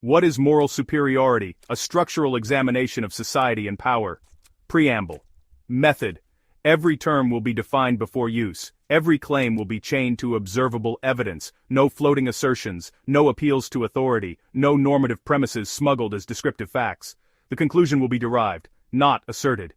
What is moral superiority? A structural examination of society and power. Preamble. Method. Every term will be defined before use. Every claim will be chained to observable evidence. No floating assertions, no appeals to authority, no normative premises smuggled as descriptive facts. The conclusion will be derived, not asserted.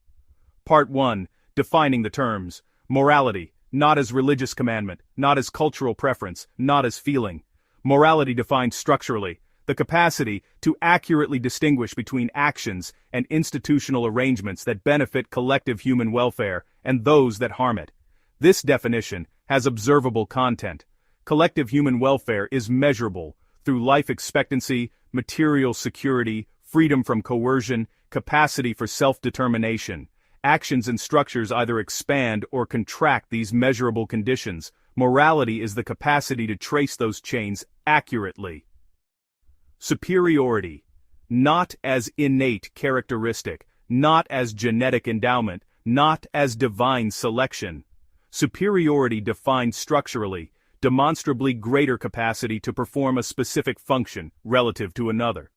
Part 1. Defining the terms. Morality, not as religious commandment, not as cultural preference, not as feeling. Morality defined structurally. The capacity to accurately distinguish between actions and institutional arrangements that benefit collective human welfare and those that harm it. This definition has observable content. Collective human welfare is measurable through life expectancy, material security, freedom from coercion, capacity for self-determination. Actions and structures either expand or contract these measurable conditions. Morality is the capacity to trace those chains accurately. Superiority. Not as innate characteristic, not as genetic endowment, not as divine selection. Superiority defined structurally, demonstrably greater capacity to perform a specific function relative to another.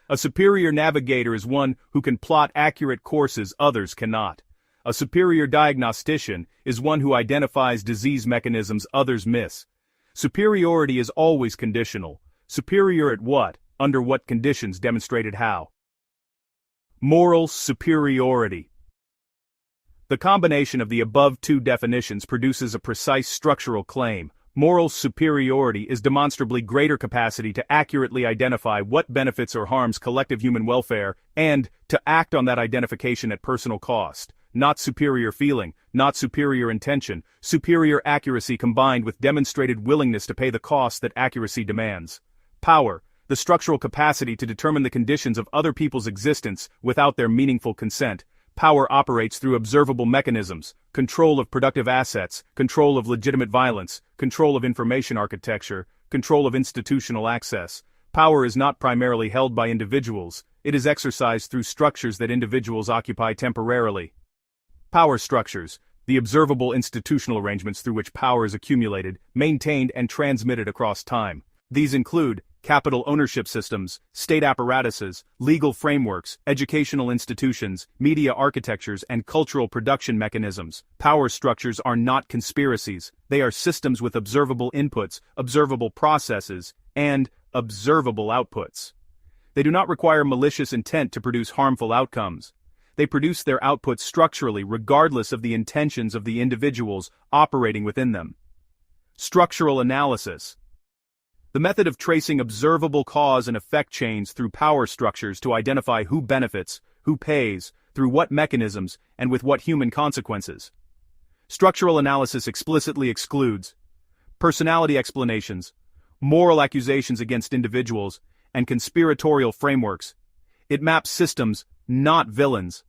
A superior navigator is one who can plot accurate courses others cannot. A superior diagnostician is one who identifies disease mechanisms others miss. Superiority is always conditional. Superior at what? Under what conditions demonstrated how. Moral superiority. The combination of the above two definitions produces a precise structural claim. Moral superiority is demonstrably greater capacity to accurately identify what benefits or harms collective human welfare and to act on that identification at personal cost. Not superior feeling, not superior intention, superior accuracy combined with demonstrated willingness to pay the cost that accuracy demands. Power. The structural capacity to determine the conditions of other people's existence without their meaningful consent. Power operates through observable mechanisms, control of productive assets, control of legitimate violence, control of information architecture, control of institutional access. Power is not primarily held by individuals, it is exercised through structures that individuals occupy temporarily. Power structures, the observable institutional arrangements through which power is accumulated, maintained and transmitted across time. These include capital ownership systems, state apparatuses, legal frameworks, educational institutions, media architectures, and cultural production mechanisms. Power structures are not conspiracies. They are systems with observable inputs, observable processes, and observable outputs. They do not require malicious intent to produce harmful outcomes. They produce their outputs structurally regardless of the intentions of the individuals operating within them. Structural analysis. The method of tracing observable cause and effect chains through power structures to identify who benefits, who pays, through what mechanisms, and with what human consequences. Structural analysis explicitly excludes personality explanations, moral accusations against individuals, and conspiratorial frameworks. It maps systems, not villains.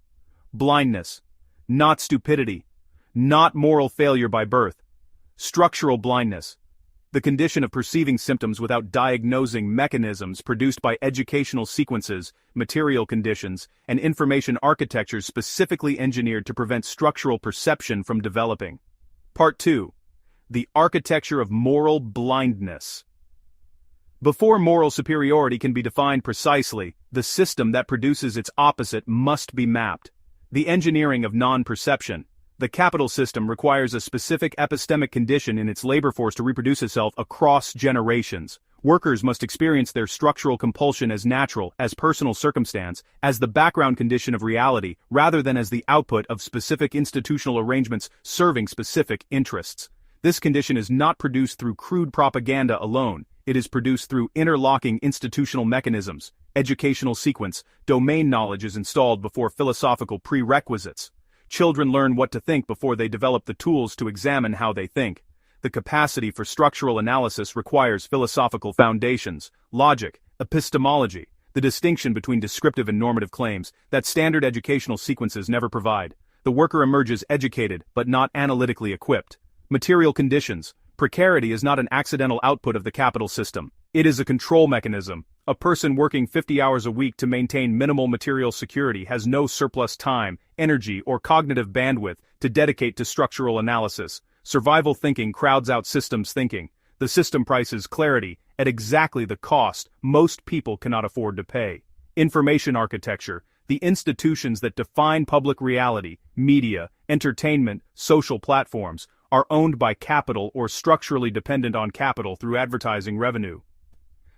Blindness, not stupidity, not moral failure by birth. Structural blindness. The condition of perceiving symptoms without diagnosing mechanisms produced by educational sequences, material conditions, and information architectures specifically engineered to prevent structural perception from developing. Part 2. The architecture of moral blindness. Before moral superiority can be defined precisely, the system that produces its opposite must be mapped. The engineering of non-perception. The capital system requires a specific epistemic condition in its labor force to reproduce itself across generations. Workers must experience their structural compulsion as natural, as personal circumstance, as the background condition of reality, rather than as the output of specific institutional arrangements serving specific interests. This condition is not produced through crude propaganda alone. It is produced through interlocking institutional mechanisms. Educational sequence, domain knowledge is installed before philosophical prerequisites. Children learn what to think before they develop the tools to examine how they think. The capacity for structural analysis requires philosophical foundations, logic, epistemology, the distinction between descriptive and normative claims that standard educational sequences never provide. The worker emerges educated but not analytically equipped. Material conditions. Precarity is not an accidental output of the capital system. It is a control mechanism. A person working 50 hours a week to maintain minimal material security has no surplus time, energy, or cognitive bandwidth to dedicate to structural analysis. Survival thinking crowds out systems thinking. The system prices clarity, at exactly the cost most people cannot afford to pay. Information architecture, the institutions that define public reality, media, entertainment, social platforms, are owned by capital or structurally dependent on capital through advertising revenue.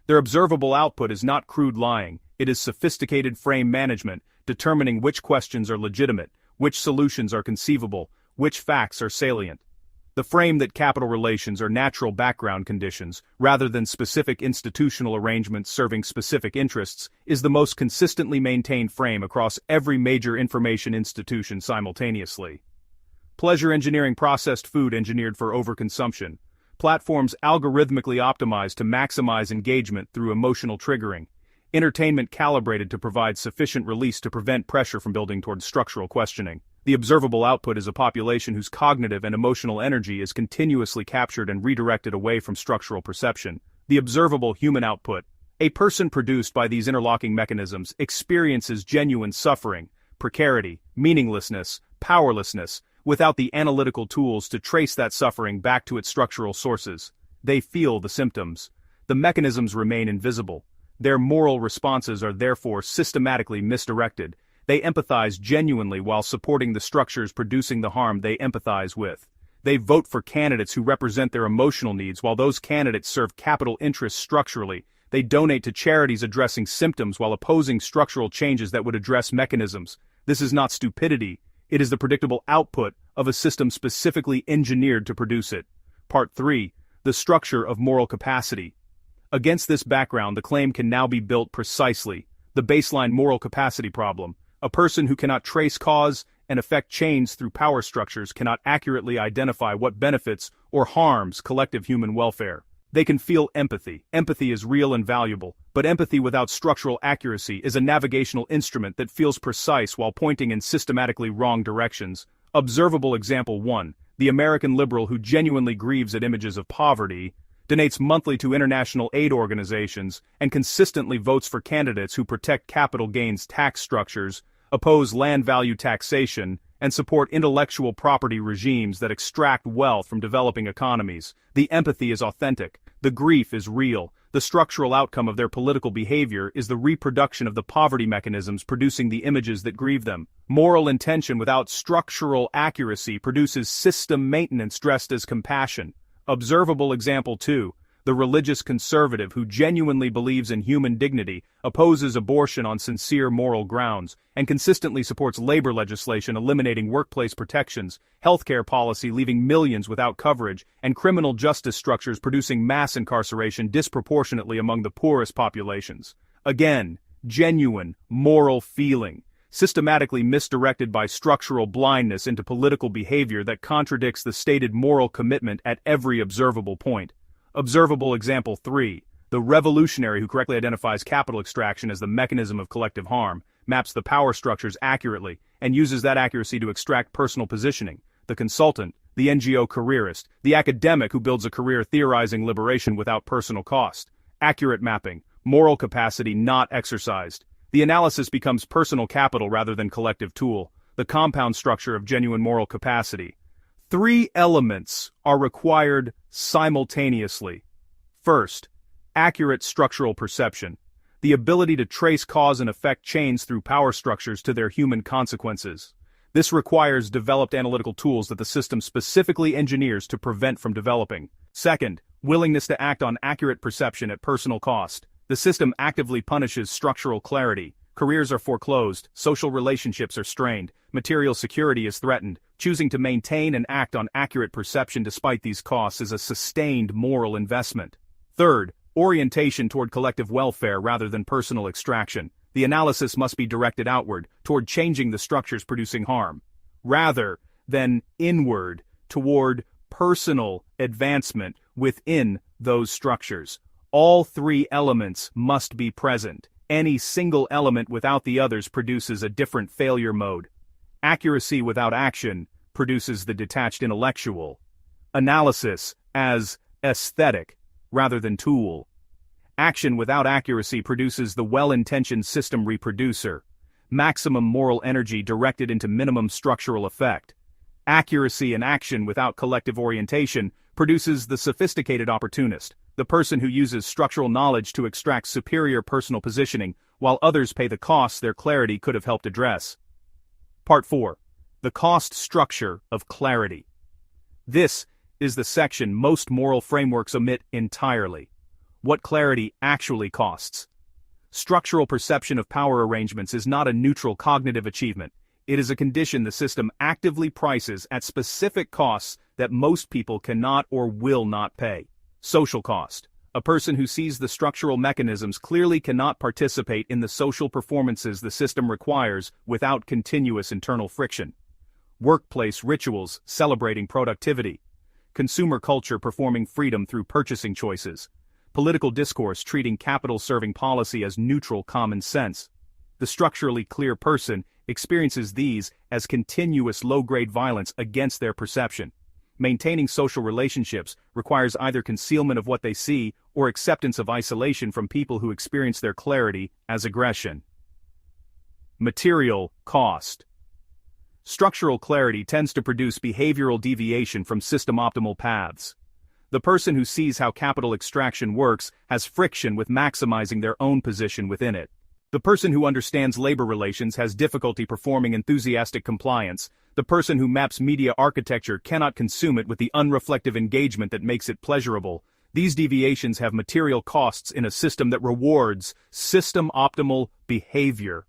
Their observable output is not crude lying, it is sophisticated frame management, determining which questions are legitimate, which solutions are conceivable, which facts are salient. The frame that capital relations are natural background conditions, rather than specific institutional arrangements serving specific interests, is the most consistently maintained frame across every major information institution simultaneously. Pleasure engineering, processed food engineered for overconsumption. Platforms algorithmically optimized to maximize engagement through emotional triggering. Entertainment calibrated to provide sufficient release to prevent pressure from building towards structural questioning. The observable output is a population whose cognitive and emotional energy is continuously captured and redirected away from structural perception. The observable human output. A person produced by these interlocking mechanisms experiences genuine suffering, precarity, meaninglessness, powerlessness, without the analytical tools to trace that suffering back to its structural sources. They feel the symptoms. The mechanisms remain invisible. Their moral responses are therefore systematically misdirected. They empathize genuinely while supporting the structures producing the harm they empathize with. They vote for candidates who represent their emotional needs while those candidates serve capital interests structurally. They donate to charities addressing symptoms while opposing structural changes that would address mechanisms. This is not stupidity. It is the predictable output of a system specifically engineered to produce it. Part 3. The structure of moral capacity. Against this background, the claim can now be built precisely. The baseline moral capacity problem. A person who cannot trace cause and effect chains through power structures cannot accurately identify what benefits or harms collective human welfare. They can feel empathy. Empathy is real and valuable, but empathy without structural accuracy is a navigational instrument that feels precise while pointing in systematically wrong directions. Observable example 1. The American liberal who genuinely grieves at images of poverty, donates monthly to international aid organizations, and consistently votes for candidates who protect capital gains tax structures, oppose land value taxation, and support intellectual property regimes that extract wealth from developing economies. The empathy is authentic. The grief is real. The structural outcome of their political behavior is the reproduction of the poverty mechanisms producing the images that grieve them. Moral intention without structural accuracy produces system maintenance dressed as compassion. Observable example 2. The religious conservative who genuinely believes in human dignity, opposes abortion on sincere moral grounds, and consistently supports labor legislation eliminating workplace protections, healthcare policy leaving millions without coverage, and criminal justice structures producing mass incarceration disproportionately among the poorest populations. Again, genuine, moral feeling, systematically misdirected by structural blindness into political behavior that contradicts the stated moral commitment at every observable point. Observable example 3. The revolutionary who correctly identifies capital extraction as the mechanism of collective harm, maps the power structures accurately, and uses that accuracy to extract personal positioning. The consultant, the NGO careerist, the academic who builds a career theorizing liberation without personal cost. Accurate mapping, moral capacity not exercised. The analysis becomes personal capital rather than collective tool. The compound structure of genuine moral capacity. 3 elements are required simultaneously. First, accurate structural perception. The ability to trace cause and effect chains through power structures to their human consequences. This requires developed analytical tools that the system specifically engineers to prevent from developing. Second, willingness to act on accurate perception at personal cost. The system actively punishes structural clarity. Careers are foreclosed, social relationships are strained, material security is threatened. Choosing to maintain and act on accurate perception despite these costs is a sustained moral investment. Third, orientation toward collective welfare rather than personal extraction. The analysis must be directed outward, toward changing the structures producing harm, rather than inward, toward personal advancement within those structures. All 3 elements must be present. Any single element without the others produces a different failure mode. Accuracy without action produces the detached intellectual. Analysis as aesthetic rather than tool. Action without accuracy produces the well-intentioned system reproducer. Maximum moral energy directed into minimum structural effect. Accuracy and action without collective orientation produces the sophisticated opportunist. the person who uses structural knowledge to extract superior personal positioning, while others pay the costs their clarity could have helped address. Part 4. The cost structure of clarity. This is the section most moral frameworks omit entirely. What clarity actually costs. Structural perception of power arrangements is not a neutral cognitive achievement. It is a condition the system actively prices at specific costs that most people cannot or will not pay. Social cost. A person who sees the structural mechanisms clearly cannot participate in the social performances the system requires without continuous internal friction. Workplace rituals celebrating productivity. Consumer culture performing freedom through purchasing choices. Political discourse treating capital-serving policy as neutral common sense. The structurally clear person experiences these as continuous low-grade violence against their perception. Maintaining social relationships requires either concealment of what they see or acceptance of isolation from people who experience their clarity as aggression. Material cost. Structural clarity tends to produce behavioral deviation from system-optimal paths. The person who sees how capital extraction works has friction with maximizing their own position within it. The person who understands labor relations has difficulty performing enthusiastic compliance. The person who maps media architecture cannot consume it with the unreflective engagement that makes it pleasurable. These deviations have material costs in a system that rewards system-optimal behavior.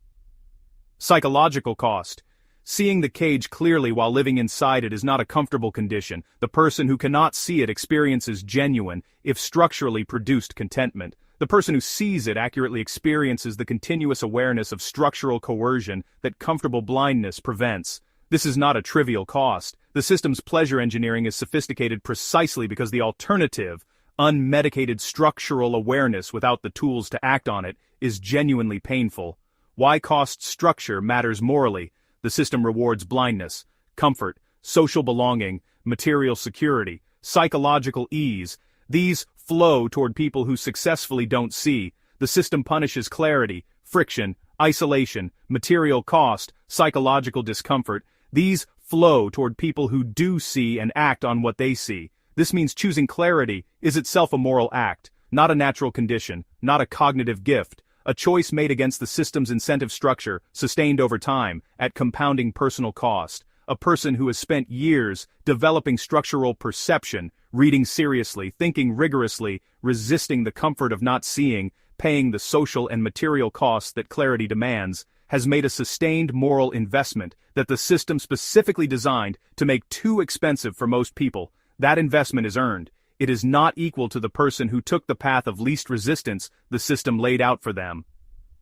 Psychological cost. Seeing the cage clearly while living inside it is not a comfortable condition. The person who cannot see it experiences genuine, if structurally produced contentment. The person who sees it accurately experiences the continuous awareness of structural coercion that comfortable blindness prevents. This is not a trivial cost. The system's pleasure engineering is sophisticated precisely because the alternative, unmedicated structural awareness without the tools to act on it, is genuinely painful. Why cost structure matters morally. The system rewards blindness, comfort, social belonging, material security, psychological ease. These flow toward people who successfully don't see. The system punishes clarity, friction, isolation, material cost, psychological discomfort. These flow toward people who do see and act on what they see. This means choosing clarity is itself a moral act, not a natural condition, not a cognitive gift. A choice made against the system's incentive structure, sustained over time, at compounding personal cost. A person who has spent years developing structural perception, reading seriously, thinking rigorously, resisting the comfort of not seeing, paying the social and material costs that clarity demands, has made a sustained moral investment that the system specifically designed to make too expensive for most people. That investment is earned. It is not equal to the person who took the path of least resistance the system laid out for them.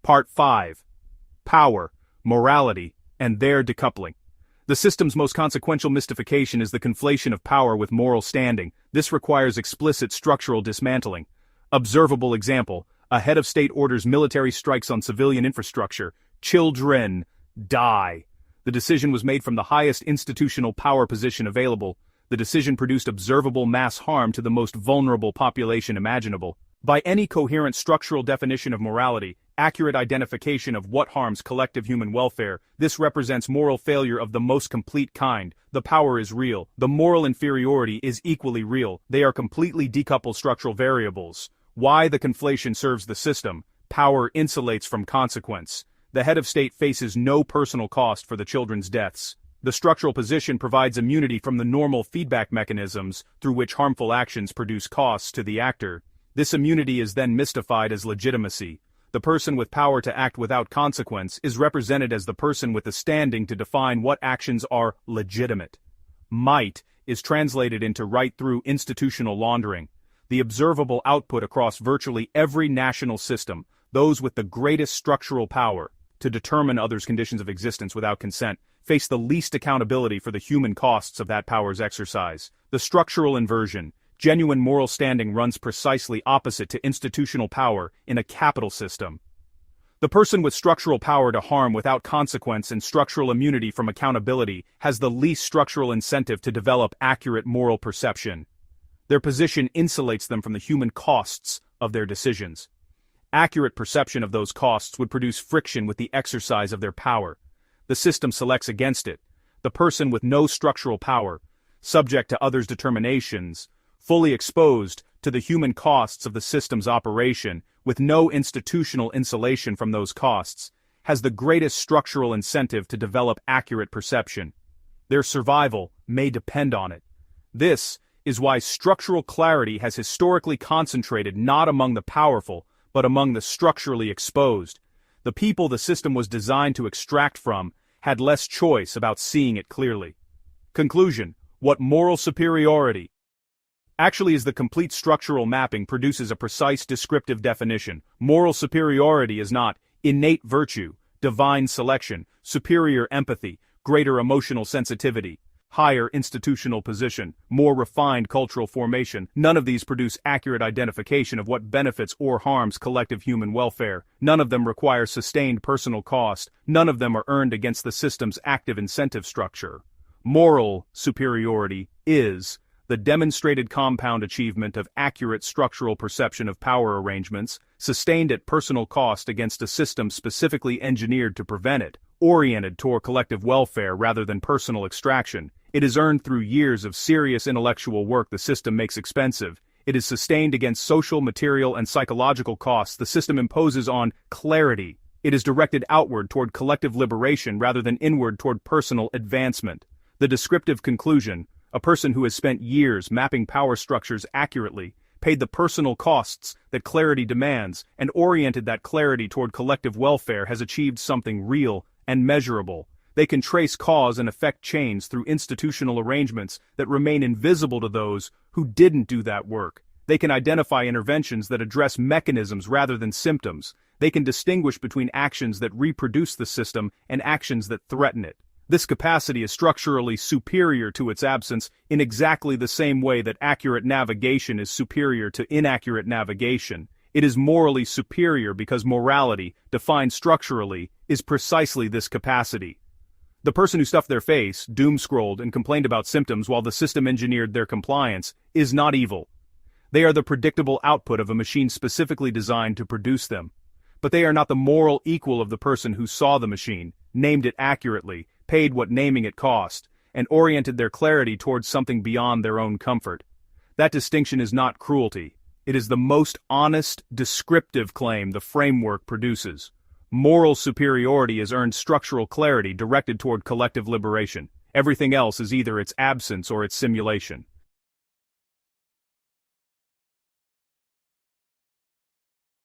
Part 5. Power, morality, and their decoupling. The system's most consequential mystification is the conflation of power with moral standing. This requires explicit structural dismantling. Observable example: a head of state orders military strikes on civilian infrastructure. Children die. The decision was made from the highest institutional power position available. The decision produced observable mass harm to the most vulnerable population imaginable. By any coherent structural definition of morality, accurate identification of what harms collective human welfare, this represents moral failure of the most complete kind. The power is real. The moral inferiority is equally real. They are completely decoupled structural variables. Why the conflation serves the system? Power insulates from consequence. The head of state faces no personal cost for the children's deaths. The structural position provides immunity from the normal feedback mechanisms through which harmful actions produce costs to the actor. This immunity is then mystified as legitimacy. The person with power to act without consequence is represented as the person with the standing to define what actions are legitimate. Might is translated into right-through institutional laundering. The observable output across virtually every national system, those with the greatest structural power to determine others' conditions of existence without consent, face the least accountability for the human costs of that power's exercise. The structural inversion. Genuine moral standing runs precisely opposite to institutional power in a capital system. The person with structural power to harm without consequence and structural immunity from accountability has the least structural incentive to develop accurate moral perception. Their position insulates them from the human costs of their decisions. Accurate perception of those costs would produce friction with the exercise of their power. The system selects against it. The person with no structural power, subject to others' determinations, fully exposed to the human costs of the system's operation, with no institutional insulation from those costs, has the greatest structural incentive to develop accurate perception. Their survival may depend on it. This is why structural clarity has historically concentrated not among the powerful, but among the structurally exposed. The people the system was designed to extract from had less choice about seeing it clearly. Conclusion: what moral superiority actually is the complete structural mapping produces a precise descriptive definition. Moral superiority is not innate virtue, divine selection, superior empathy, greater emotional sensitivity, higher institutional position, more refined cultural formation. None of these produce accurate identification of what benefits or harms collective human welfare. None of them require sustained personal cost. None of them are earned against the system's active incentive structure. Moral superiority is the demonstrated compound achievement of accurate structural perception of power arrangements, sustained at personal cost against a system specifically engineered to prevent it, oriented toward collective welfare rather than personal extraction. It is earned through years of serious intellectual work the system makes expensive. It is sustained against social, material, and psychological costs the system imposes on clarity. It is directed outward toward collective liberation rather than inward toward personal advancement. The descriptive conclusion: a person who has spent years mapping power structures accurately, paid the personal costs that clarity demands, and oriented that clarity toward collective welfare has achieved something real and measurable. They can trace cause and effect chains through institutional arrangements that remain invisible to those who didn't do that work. They can identify interventions that address mechanisms rather than symptoms. They can distinguish between actions that reproduce the system and actions that threaten it. This capacity is structurally superior to its absence in exactly the same way that accurate navigation is superior to inaccurate navigation. It is morally superior because morality, defined structurally, is precisely this capacity. The person who stuffed their face, doom-scrolled, and complained about symptoms while the system engineered their compliance is not evil. They are the predictable output of a machine specifically designed to produce them. But they are not the moral equal of the person who saw the machine, named it accurately, paid what naming it cost, and oriented their clarity towards something beyond their own comfort. That distinction is not cruelty. It is the most honest, descriptive claim the framework produces. Moral superiority has earned structural clarity directed toward collective liberation. Everything else is either its absence or its simulation.